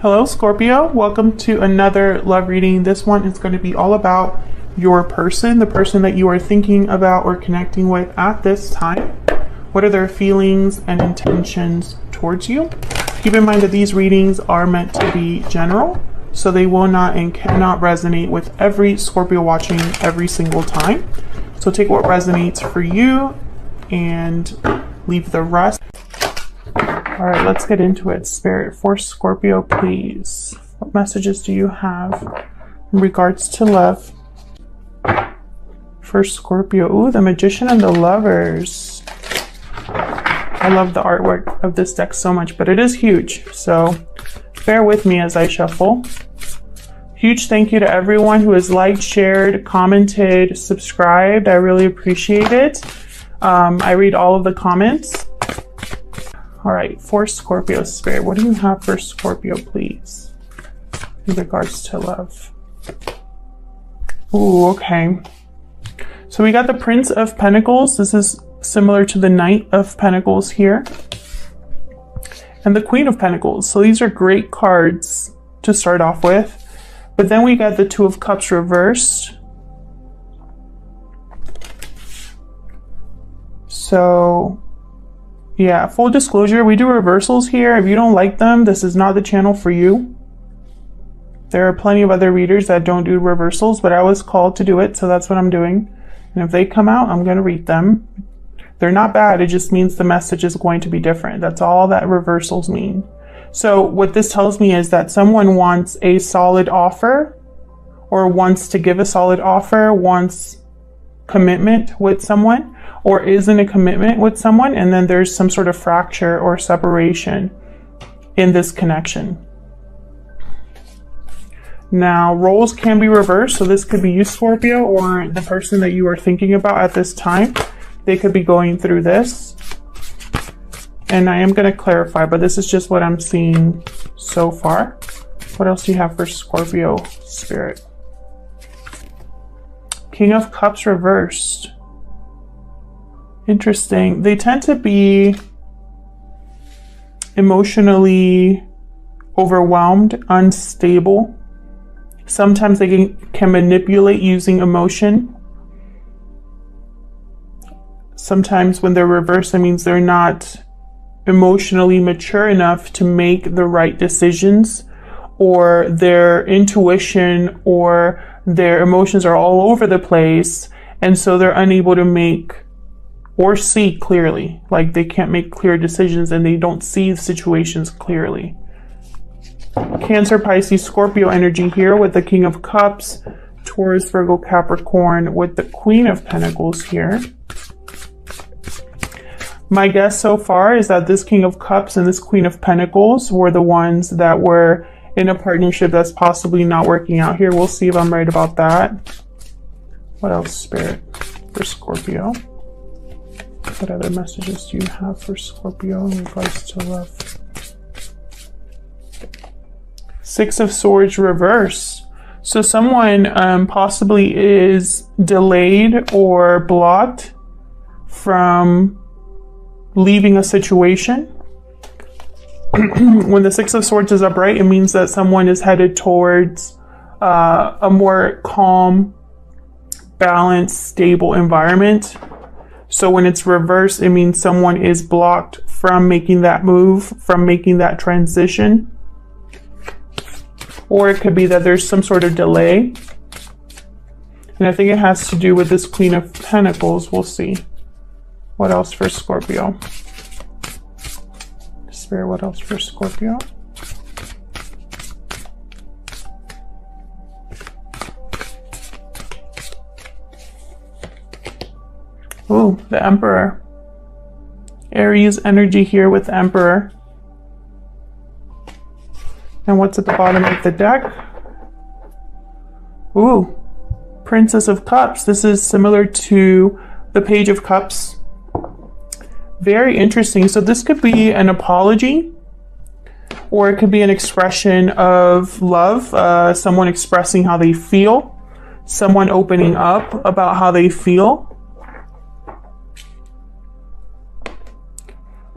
Hello Scorpio, welcome to another love reading. This one is going to be all about your person, the person that you are thinking about or connecting with at this time. What are their feelings and intentions towards you? Keep in mind that these readings are meant to be general, so they will not and cannot resonate with every Scorpio watching every single time. So take what resonates for you and leave the rest. All right, let's get into it. Spirit, for Scorpio, please. What messages do you have in regards to love? For Scorpio, ooh, the Magician and the Lovers. I love the artwork of this deck so much, but it is huge. So bear with me as I shuffle. Huge thank you to everyone who has liked, shared, commented, subscribed. I really appreciate it. I read all of the comments. All right, for Scorpio, Spirit, what do you have for Scorpio, please, in regards to love? Ooh, okay. So we got the Prince of Pentacles. This is similar to the Knight of Pentacles here. And the Queen of Pentacles. So these are great cards to start off with. But then we got the Two of Cups reversed. So yeah, full disclosure, we do reversals here. If you don't like them, this is not the channel for you. There are plenty of other readers that don't do reversals, but I was called to do it, so that's what I'm doing. And if they come out, I'm going to read them. They're not bad, it just means the message is going to be different. That's all that reversals mean. So what this tells me is that someone wants a solid offer, or wants to give a solid offer, wants commitment with someone, or is in a commitment with someone, and then there's some sort of fracture or separation in this connection. Now, roles can be reversed, so this could be you, Scorpio, or the person that you are thinking about at this time. They could be going through this. And I am going to clarify, but this is just what I'm seeing so far. What else do you have for Scorpio, Spirit? King of Cups reversed. Interesting. They tend to be emotionally overwhelmed, unstable. Sometimes they can manipulate using emotion. Sometimes when they're reversed, it means they're not emotionally mature enough to make the right decisions, or their intuition or their emotions are all over the place, and so they're unable to make or see clearly. Like they can't make clear decisions and they don't see situations clearly. Cancer, Pisces, Scorpio energy here with the King of Cups, Taurus, Virgo, Capricorn with the Queen of Pentacles here. My guess so far is that this King of Cups and this Queen of Pentacles were the ones that were in a partnership that's possibly not working out here. We'll see if I'm right about that. What else, Spirit, for Scorpio? What other messages do you have for Scorpio in regards to love? Six of Swords reverse. So someone possibly is delayed or blocked from leaving a situation. When the Six of Swords is upright, it means that someone is headed towards a more calm, balanced, stable environment. So when it's reversed, it means someone is blocked from making that move, from making that transition. Or it could be that there's some sort of delay. And I think it has to do with this Queen of Pentacles. We'll see. What else for Scorpio? Spirit, what else for Scorpio? Ooh, the Emperor. Aries energy here with the Emperor. And what's at the bottom of the deck? Ooh, Princess of Cups. This is similar to the Page of Cups. Very interesting. So this could be an apology, or it could be an expression of love. Someone expressing how they feel. Someone opening up about how they feel.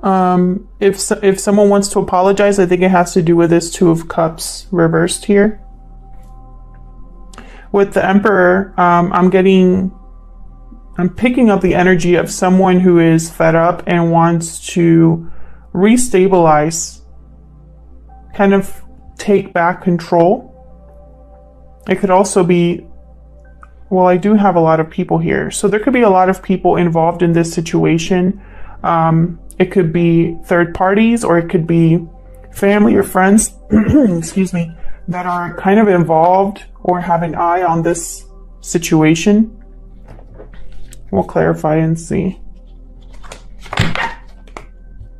If someone wants to apologize, I think it has to do with this Two of Cups reversed here. With the Emperor, I'm picking up the energy of someone who is fed up and wants to restabilize, kind of take back control. It could also be, well, I do have a lot of people here. So there could be a lot of people involved in this situation. It could be third parties, or it could be family or friends, excuse me, that are kind of involved or have an eye on this situation. We'll clarify and see.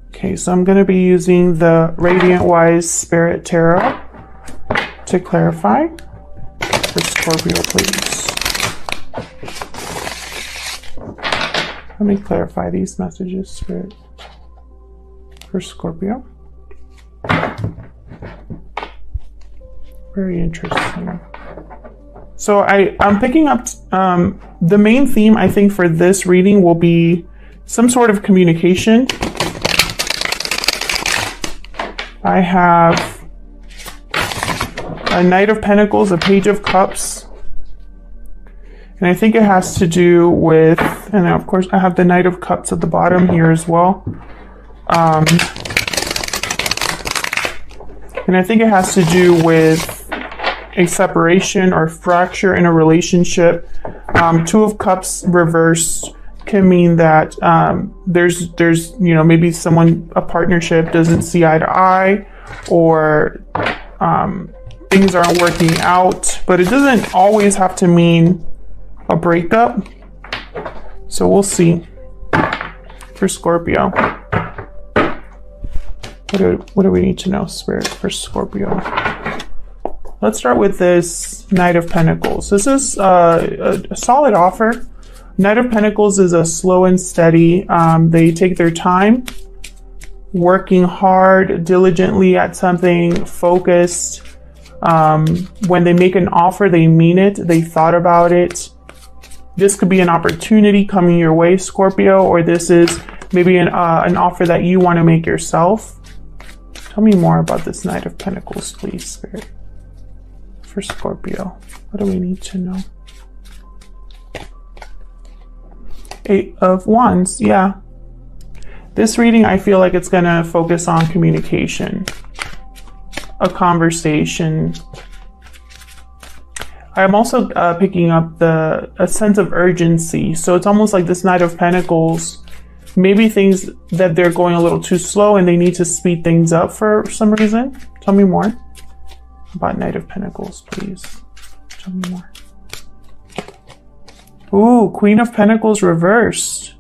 Okay, so I'm going to be using the Radiant Wise Spirit Tarot to clarify for Scorpio, please. Let me clarify these messages, Spirit, for Scorpio. Very interesting. So I'm picking up the main theme, I think, for this reading will be some sort of communication. I have a Knight of Pentacles, a Page of Cups, and I think it has to do with, and of course I have the Knight of Cups at the bottom here as well. And I think it has to do with a separation or fracture in a relationship. Two of Cups reversed can mean that there's maybe someone, a partnership doesn't see eye to eye, or things aren't working out, but it doesn't always have to mean a breakup. So we'll see for Scorpio. What do we need to know, Spirit, for Scorpio? Let's start with this Knight of Pentacles. This is a solid offer. Knight of Pentacles is a slow and steady. They take their time, working hard, diligently at something, focused. When they make an offer, they mean it. They thought about it. This could be an opportunity coming your way, Scorpio, or this is maybe an offer that you want to make yourself. Tell me more about this Knight of Pentacles, please, Spirit, for Scorpio. What do we need to know? Eight of Wands, yeah. This reading, I feel like it's going to focus on communication, a conversation. I'm also picking up a sense of urgency. So it's almost like this Knight of Pentacles, maybe things that they're going a little too slow and they need to speed things up for some reason. Tell me more about Knight of Pentacles, please. Tell me more. Ooh, Queen of Pentacles reversed.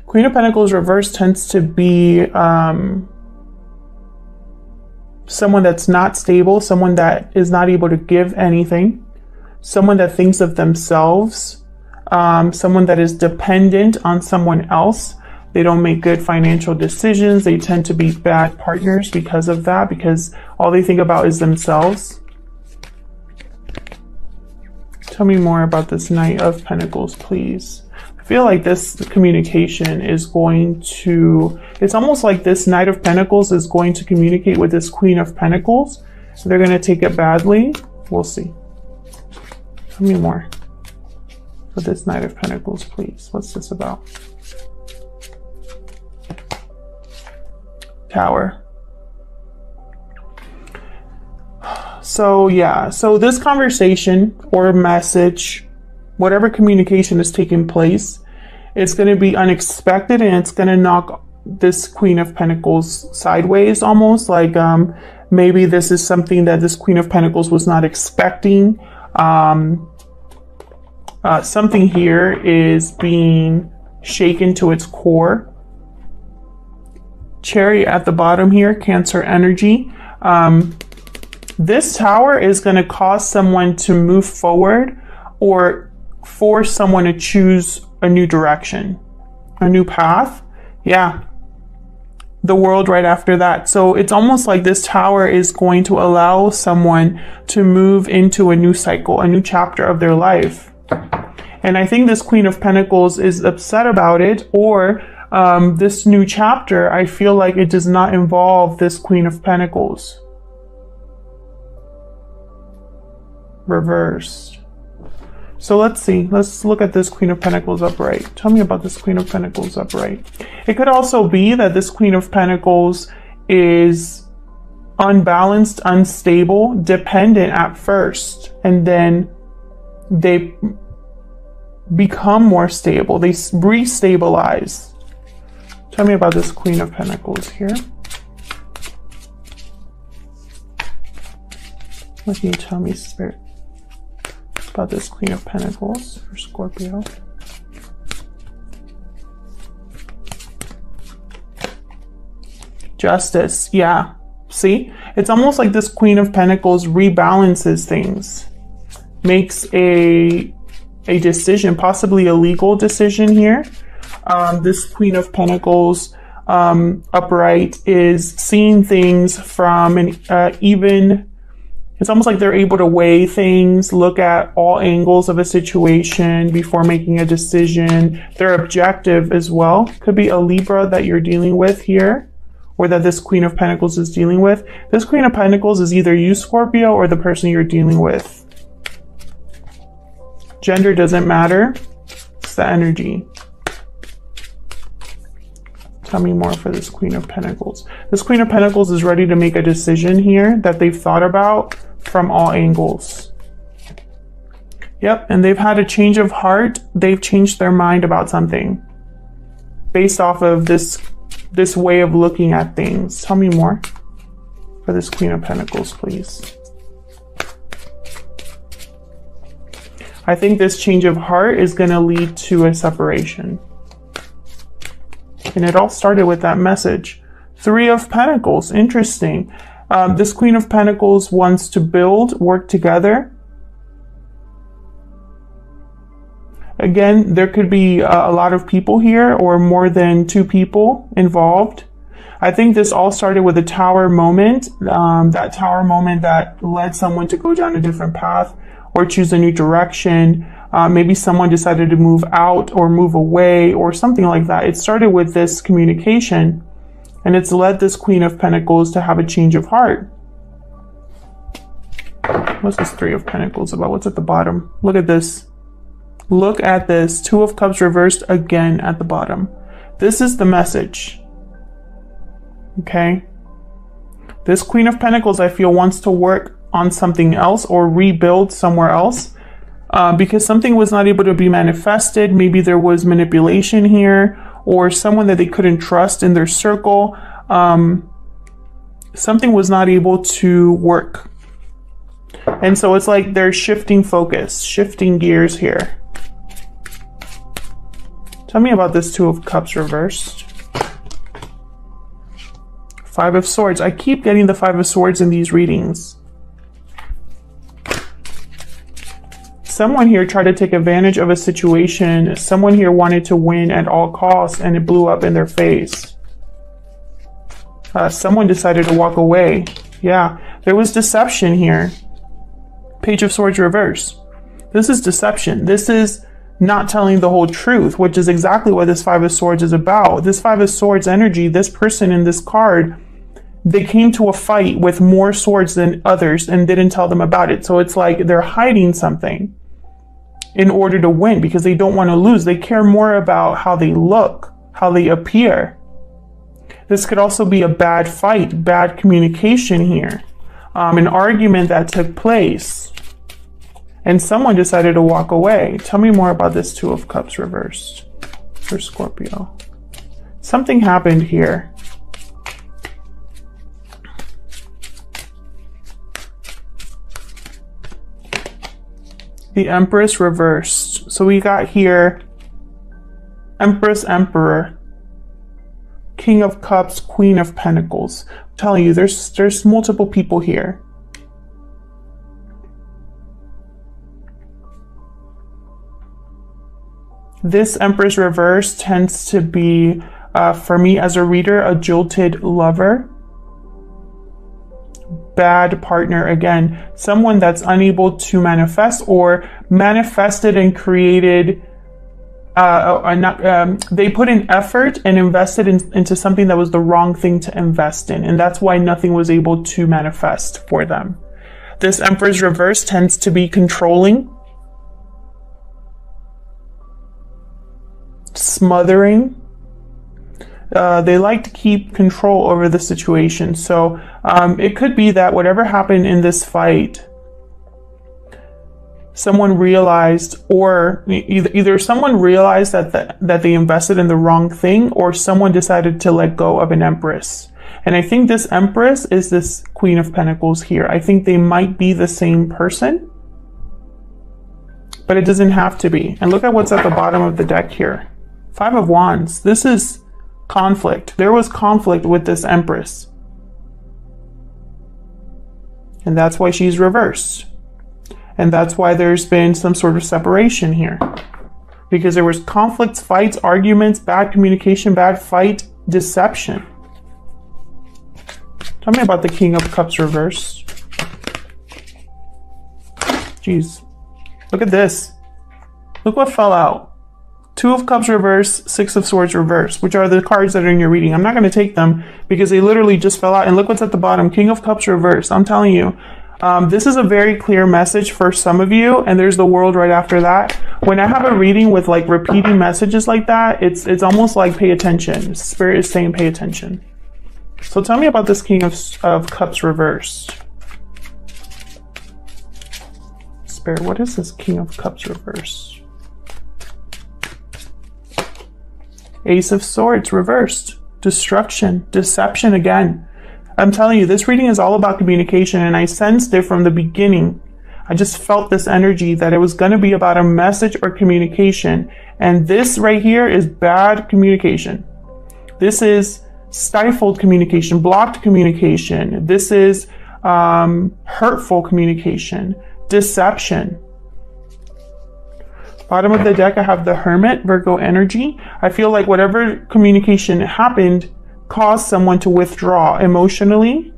Queen of Pentacles reversed tends to be someone that's not stable, someone that is not able to give anything, someone that thinks of themselves, someone that is dependent on someone else. They don't make good financial decisions. They tend to be bad partners because of that, because all they think about is themselves. Tell me more about this Knight of Pentacles, please. I feel like this communication is going to, it's almost like this Knight of Pentacles is going to communicate with this Queen of Pentacles. They're going to take it badly. We'll see. Tell me more for this Knight of Pentacles, please. What's this about? Tower. So yeah, so this conversation or message, whatever communication is taking place, it's going to be unexpected and it's going to knock this Queen of Pentacles sideways, almost like maybe this is something that this Queen of Pentacles was not expecting. Something here is being shaken to its core. Chariot at the bottom here, Cancer energy. This Tower is going to cause someone to move forward or force someone to choose a new direction, a new path. Yeah. The World right after that. So it's almost like this Tower is going to allow someone to move into a new cycle, a new chapter of their life. And I think this Queen of Pentacles is upset about it, or this new chapter, I feel like it does not involve this Queen of Pentacles. Reversed. So let's see. Let's look at this Queen of Pentacles upright. Tell me about this Queen of Pentacles upright. It could also be that this Queen of Pentacles is unbalanced, unstable, dependent at first, and then they become more stable. They restabilize. Tell me about this Queen of Pentacles here. What can you tell me, Spirit, about this Queen of Pentacles for Scorpio? Justice. Yeah. See? It's almost like this Queen of Pentacles rebalances things. Makes a decision, possibly a legal decision here. This Queen of Pentacles upright is seeing things from an even... It's almost like they're able to weigh things, look at all angles of a situation before making a decision. They're objective as well. Could be a Libra that you're dealing with here, or that this Queen of Pentacles is dealing with. This Queen of Pentacles is either you, Scorpio, or the person you're dealing with. Gender doesn't matter. It's the energy. Tell me more for this Queen of Pentacles. This Queen of Pentacles is ready to make a decision here that they've thought about from all angles. Yep, and they've had a change of heart. They've changed their mind about something based off of this way of looking at things. Tell me more for this Queen of Pentacles, please. I think this change of heart is going to lead to a separation. And it all started with that message. Three of Pentacles. Interesting. This Queen of Pentacles wants to build, work together. Again, there could be a lot of people here, or more than two people involved. I think this all started with a tower moment. That tower moment that led someone to go down a different path or choose a new direction. Maybe someone decided to move out or move away or something like that. It started with this communication, and it's led this Queen of Pentacles to have a change of heart. What's this Three of Pentacles about? What's at the bottom? Look at this. Look at this. Two of Cups reversed again at the bottom. This is the message. Okay? This Queen of Pentacles, I feel, wants to work on something else or rebuild somewhere else. Because something was not able to be manifested. Maybe there was manipulation here, or someone that they couldn't trust in their circle. Something was not able to work. And so it's like they're shifting focus, shifting gears here. Tell me about this Two of Cups reversed. Five of Swords. I keep getting the Five of Swords in these readings. Someone here tried to take advantage of a situation. Someone here wanted to win at all costs, and it blew up in their face. Someone decided to walk away. Yeah, there was deception here. Page of Swords reverse. This is deception. This is not telling the whole truth, which is exactly what this Five of Swords is about. This Five of Swords energy, this person in this card, they came to a fight with more swords than others and didn't tell them about it. So it's like they're hiding something in order to win, because they don't want to lose. They care more about how they look, how they appear. This could also be a bad fight, bad communication here. An argument that took place, and someone decided to walk away. Tell me more about this Two of Cups reversed for Scorpio. Something happened here. The Empress reversed. So we got here Empress, Emperor, King of Cups, Queen of Pentacles. I'm telling you, there's multiple people here. This Empress reverse tends to be, for me as a reader, a jilted lover. bad partner again. Someone that's unable to manifest, or manifested and created, they put in effort and invested into something that was the wrong thing to invest in. And that's why nothing was able to manifest for them. This Emperor's reverse tends to be controlling, smothering. They like to keep control over the situation. So it could be that whatever happened in this fight, someone realized, or either someone realized that they invested in the wrong thing, or someone decided to let go of an Empress. And I think this Empress is this Queen of Pentacles here. I think they might be the same person, but it doesn't have to be. And look at what's at the bottom of the deck here. Five of Wands. This is conflict. There was conflict with this Empress. And that's why she's reversed. And that's why there's been some sort of separation here. Because there was conflicts, fights, arguments, bad communication, bad fight, deception. Tell me about the King of Cups reversed. Jeez. Look at this. Look what fell out. Two of Cups reversed, Six of Swords reversed, which are the cards that are in your reading. I'm not going to take them because they literally just fell out. And look what's at the bottom. King of Cups reversed. I'm telling you, this is a very clear message for some of you. And there's the World right after that. When I have a reading with like repeating messages like that, it's almost like pay attention. Spirit is saying pay attention. So tell me about this King of Cups reversed. Spirit, what is this King of Cups reversed? Ace of Swords reversed. Destruction, deception again. I'm telling you, this reading is all about communication, and I sensed it from the beginning. I just felt this energy that it was going to be about a message or communication. And this right here is bad communication. This is stifled communication, blocked communication. This is hurtful communication, deception. Bottom of the deck, I have the Hermit, Virgo energy. I feel like whatever communication happened caused someone to withdraw emotionally.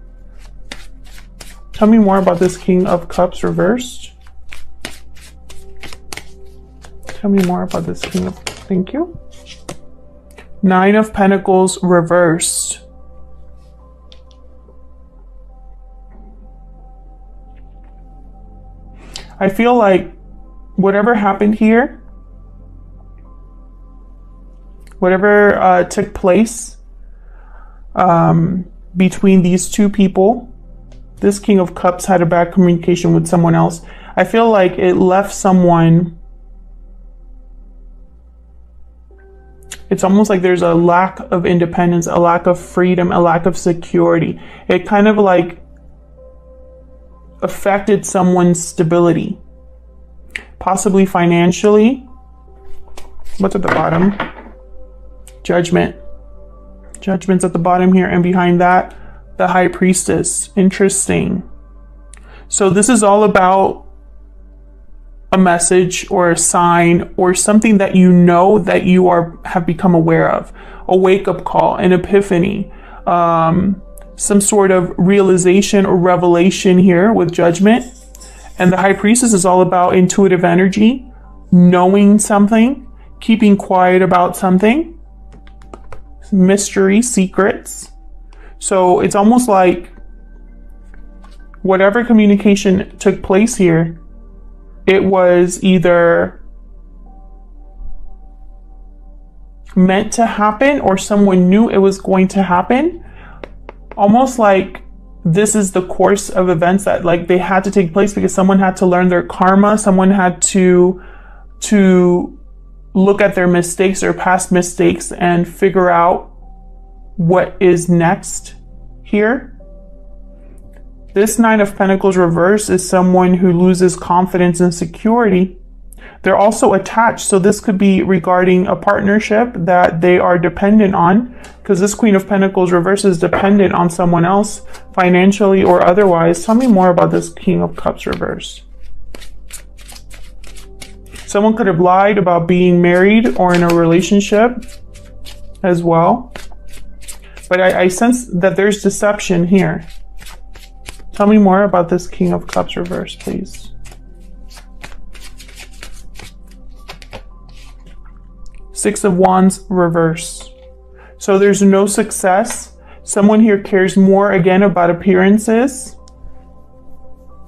Tell me more about this King of Cups reversed. Tell me more about this King of... Thank you. Nine of Pentacles reversed. I feel like whatever happened here, whatever took place between these two people, this King of Cups had a bad communication with someone else. I feel like it left someone... It's almost like there's a lack of independence, a lack of freedom, a lack of security. It kind of like affected someone's stability, possibly financially. What's at the bottom? Judgment. Judgment's at the bottom here, and behind that, the High Priestess. Interesting. So this is all about a message or a sign or something that you know that you have become aware of. A wake-up call, an epiphany, some sort of realization or revelation here with Judgment. And the High Priestess is all about intuitive energy, knowing something, keeping quiet about something, mystery, secrets. So it's almost like whatever communication took place here, it was either meant to happen or someone knew it was going to happen. Almost like this is the course of events that like they had to take place because someone had to learn their karma. Someone had to look at their mistakes or past mistakes and figure out what is next here. This Nine of Pentacles reverse is someone who loses confidence and security. They're also attached, so this could be regarding a partnership that they are dependent on, because this Queen of Pentacles reverse is dependent on someone else, financially or otherwise. Tell me more about this King of Cups reverse. Someone could have lied about being married or in a relationship as well. But I sense that there's deception here. Tell me more about this King of Cups reverse, please. Six of Wands reverse. So there's no success. Someone here cares more, again, about appearances,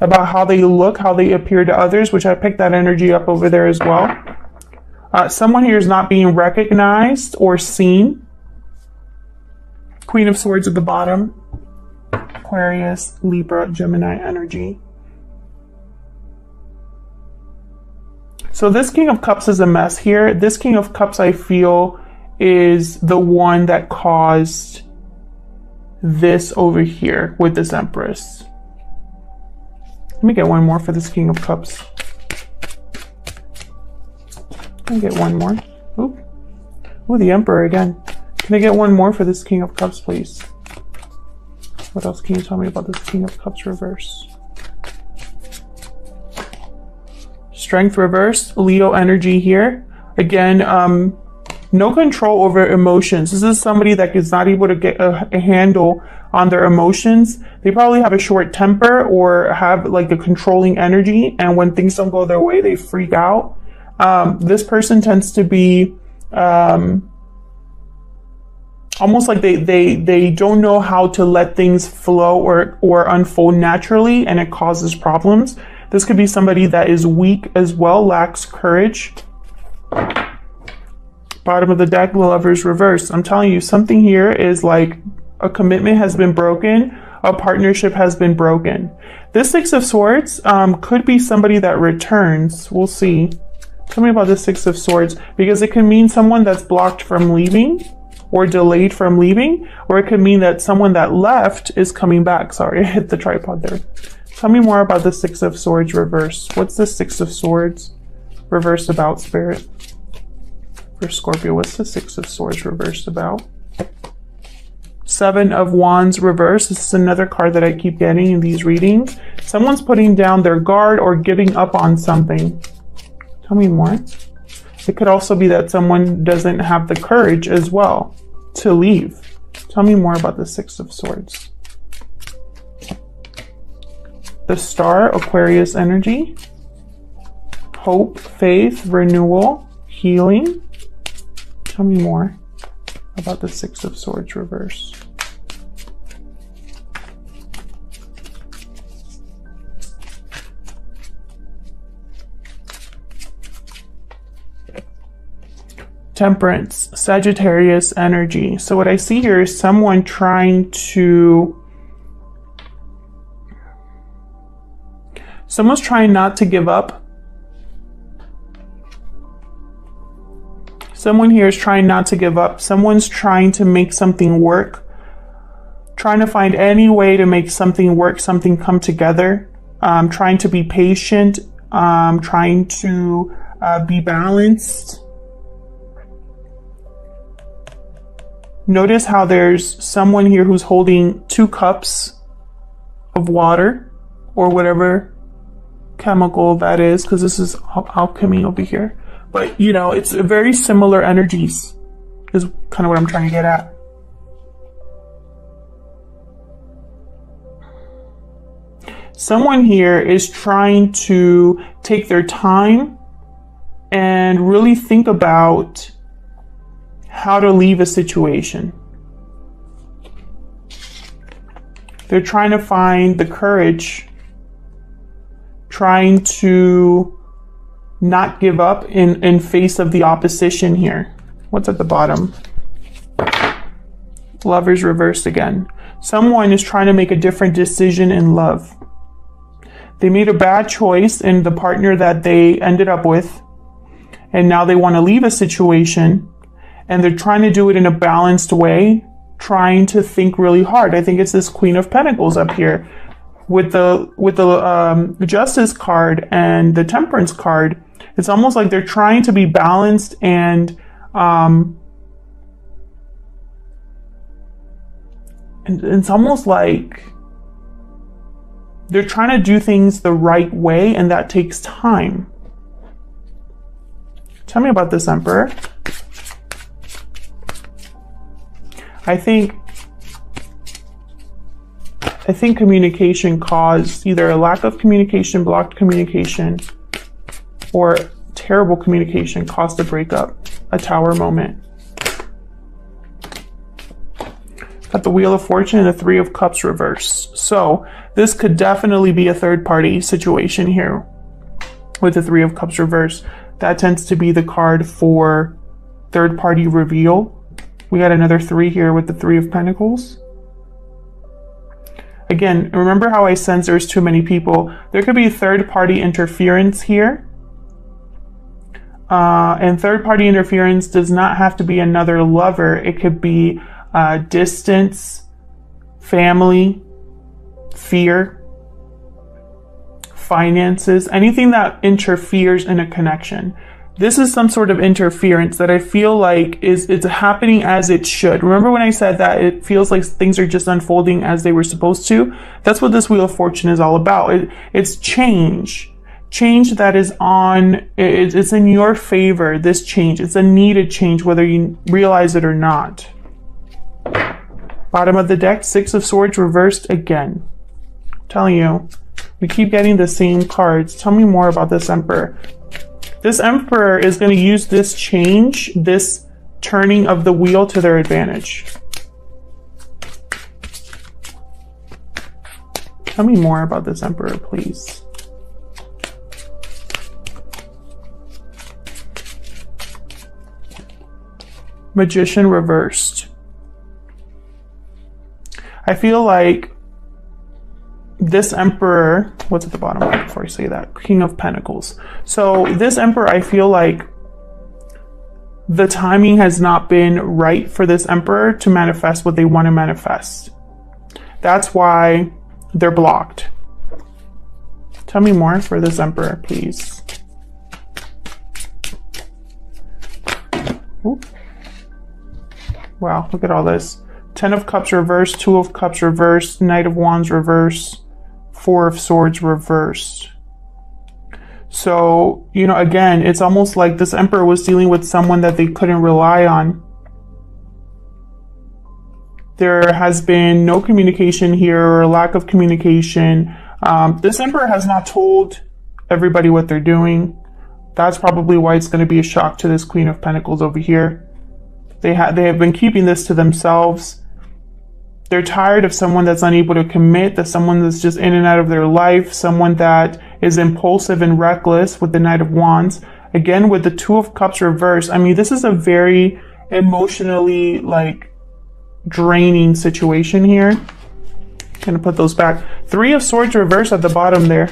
about how they look, how they appear to others, which I picked that energy up over there as well. Someone here is not being recognized or seen. Queen of Swords at the bottom. Aquarius, Libra, Gemini energy. So this King of Cups is a mess here. This King of Cups, I feel, is the one that caused this over here with this Empress. Let me get one more for this King of Cups. Can I get one more? Ooh, the Emperor again. Can I get one more for this King of Cups, please? What else can you tell me about this King of Cups reverse? Strength reverse, Leo energy here. Again, no control over emotions. This is somebody that is not able to get a handle on their emotions. They probably have a short temper or have like a controlling energy. And when things don't go their way, they freak out. This person tends to be almost like they don't know how to let things flow or unfold naturally, and it causes problems. This could be somebody that is weak as well, lacks courage. Bottom of the deck, Lovers reverse. I'm telling you, something here is like a commitment has been broken, a partnership has been broken. This Six of Swords could be somebody that returns. We'll see. Tell me about the Six of Swords, because it can mean someone that's blocked from leaving or delayed from leaving, or it could mean that someone that left is coming back. Sorry, I hit the tripod there. Tell me more about the Six of Swords reverse. What's the Six of Swords reverse about, Spirit? For Scorpio, what's the Six of Swords reversed about? Seven of Wands reverse. This is another card that I keep getting in these readings. Someone's putting down their guard or giving up on something. Tell me more. It could also be that someone doesn't have the courage as well to leave. Tell me more about the Six of Swords. The Star, Aquarius energy. Hope, faith, renewal, healing. Tell me more about the Six of Swords reverse. Temperance, Sagittarius energy. So what I see here is someone trying someone's trying not to give up. Someone here is trying not to give up. Someone's trying to make something work, trying to find any way to make something work, something come together, trying to be patient, trying to be balanced. Notice how there's someone here who's holding 2 cups of water or whatever chemical that is, because this is alchemy over here. But, you know, it's very similar energies is kind of what I'm trying to get at. Someone here is trying to take their time and really think about how to leave a situation. They're trying to find the courage, trying to not give up in face of the opposition here. What's at the bottom? Lovers reversed again. Someone is trying to make a different decision in love. They made a bad choice in the partner that they ended up with, and now they want to leave a situation, and they're trying to do it in a balanced way, trying to think really hard. I think it's this Queen of Pentacles up here with the Justice card and the Temperance card. It's almost like they're trying to be balanced, and it's almost like they're trying to do things the right way, and that takes time. Tell me about this Emperor. I think I think communication caused either a lack of communication, blocked communication, or terrible communication caused a breakup, a Tower moment. Got the Wheel of Fortune and the Three of Cups reversed. So this could definitely be a third party situation here with the Three of Cups reversed. That tends to be the card for third party reveal. We got another 3 here with the Three of Pentacles. Again, remember how I sense there's too many people. There could be third party interference here. And third party interference does not have to be another lover. It could be distance, family, fear, finances, anything that interferes in a connection. This is some sort of interference that I feel like it's happening as it should. Remember when I said that it feels like things are just unfolding as they were supposed to? That's what this Wheel of Fortune is all about. It's change. Change that is it's in your favor, this change. It's a needed change, whether you realize it or not. Bottom of the deck, Six of Swords reversed again. I'm telling you, we keep getting the same cards. Tell me more about this Emperor. This Emperor is going to use this change, this turning of the wheel to their advantage. Tell me more about this Emperor, please. Magician reversed. I feel like this Emperor, what's at the bottom right before I say that? King of Pentacles. So this Emperor, I feel like the timing has not been right for this Emperor to manifest what they want to manifest. That's why they're blocked. Tell me more for this Emperor, please. Ooh. Wow, look at all this. 10 of Cups reversed, 2 of Cups reversed, Knight of Wands reversed, 4 of Swords reversed. So, you know, again, it's almost like this Emperor was dealing with someone that they couldn't rely on. There has been no communication here, or a lack of communication. This Emperor has not told everybody what they're doing. That's probably why it's going to be a shock to this Queen of Pentacles over here. They have been keeping this to themselves. They're tired of someone that's unable to commit, that someone that's just in and out of their life, someone that is impulsive and reckless with the Knight of Wands. Again, with the 2 of Cups reversed, I mean, this is a very emotionally, like, draining situation here. Gonna put those back. 3 of Swords reversed at the bottom there.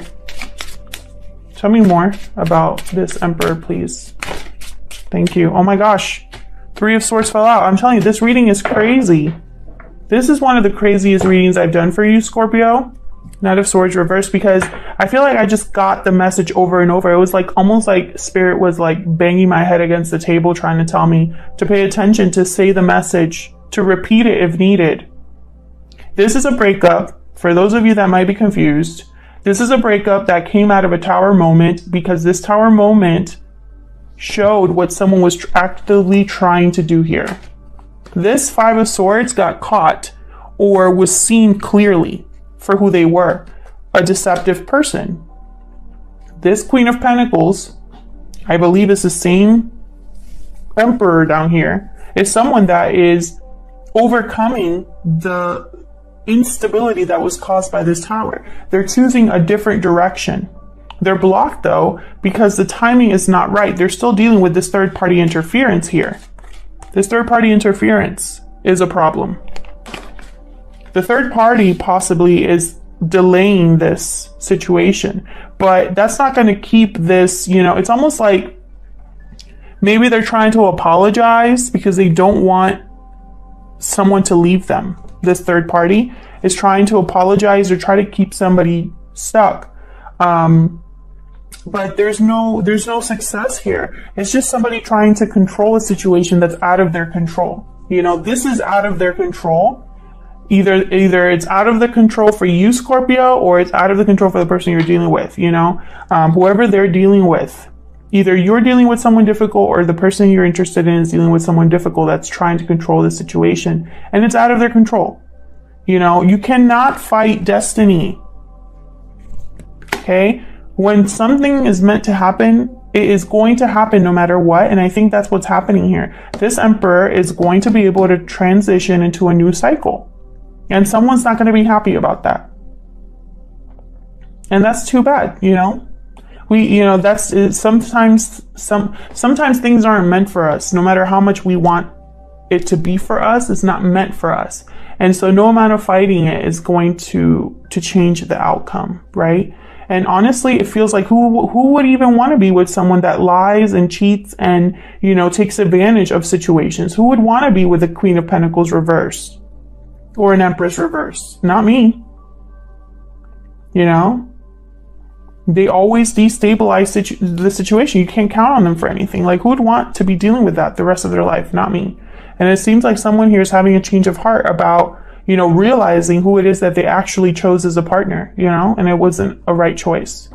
Tell me more about this Emperor, please. Thank you. Oh my gosh. 3 of Swords fell out. I'm telling you, this reading is crazy. This is one of the craziest readings I've done for you, Scorpio. Knight of Swords reversed, because I feel like I just got the message over and over. It was like almost like Spirit was like banging my head against the table trying to tell me to pay attention, to say the message, to repeat it if needed. This is a breakup. For those of you that might be confused, this is a breakup that came out of a Tower moment, because this Tower moment showed what someone was actively trying to do here. This 5 of Swords got caught, or was seen clearly for who they were, a deceptive person. This Queen of Pentacles, I believe, is the same Emperor down here, is someone that is overcoming the instability that was caused by this Tower. They're choosing a different direction. They're blocked, though, because the timing is not right. They're still dealing with this third-party interference here. This third-party interference is a problem. The third party possibly is delaying this situation, but that's not going to keep this, you know, it's almost like maybe they're trying to apologize because they don't want someone to leave them. This third party is trying to apologize or try to keep somebody stuck. But there's no success here. It's just somebody trying to control a situation that's out of their control. You know, this is out of their control. Either it's out of the control for you, Scorpio, or it's out of the control for the person you're dealing with, you know? Whoever they're dealing with. Either you're dealing with someone difficult, or the person you're interested in is dealing with someone difficult that's trying to control the situation. And it's out of their control. You know, you cannot fight destiny. Okay? When something is meant to happen, it is going to happen no matter what. And I think that's what's happening here. This emperor is going to be able to transition into a new cycle. And someone's not going to be happy about that. And that's too bad, you know? Sometimes things aren't meant for us. No matter how much we want it to be for us, it's not meant for us. And so no amount of fighting it is going to change the outcome, right? And honestly, it feels like who would even want to be with someone that lies and cheats and, you know, takes advantage of situations? Who would want to be with a Queen of Pentacles reversed or an Empress reversed? Not me. You know, they always destabilize the situation. You can't count on them for anything. Like, who would want to be dealing with that the rest of their life? Not me. And it seems like someone here is having a change of heart about, you know, realizing who it is that they actually chose as a partner, you know, and it wasn't a right choice.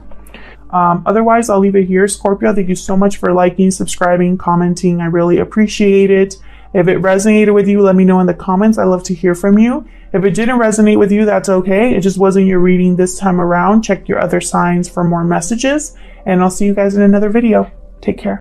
Otherwise, I'll leave it here. Scorpio, thank you so much for liking, subscribing, commenting. I really appreciate it. If it resonated with you, let me know in the comments. I love to hear from you. If it didn't resonate with you, that's okay. It just wasn't your reading this time around. Check your other signs for more messages, and I'll see you guys in another video. Take care.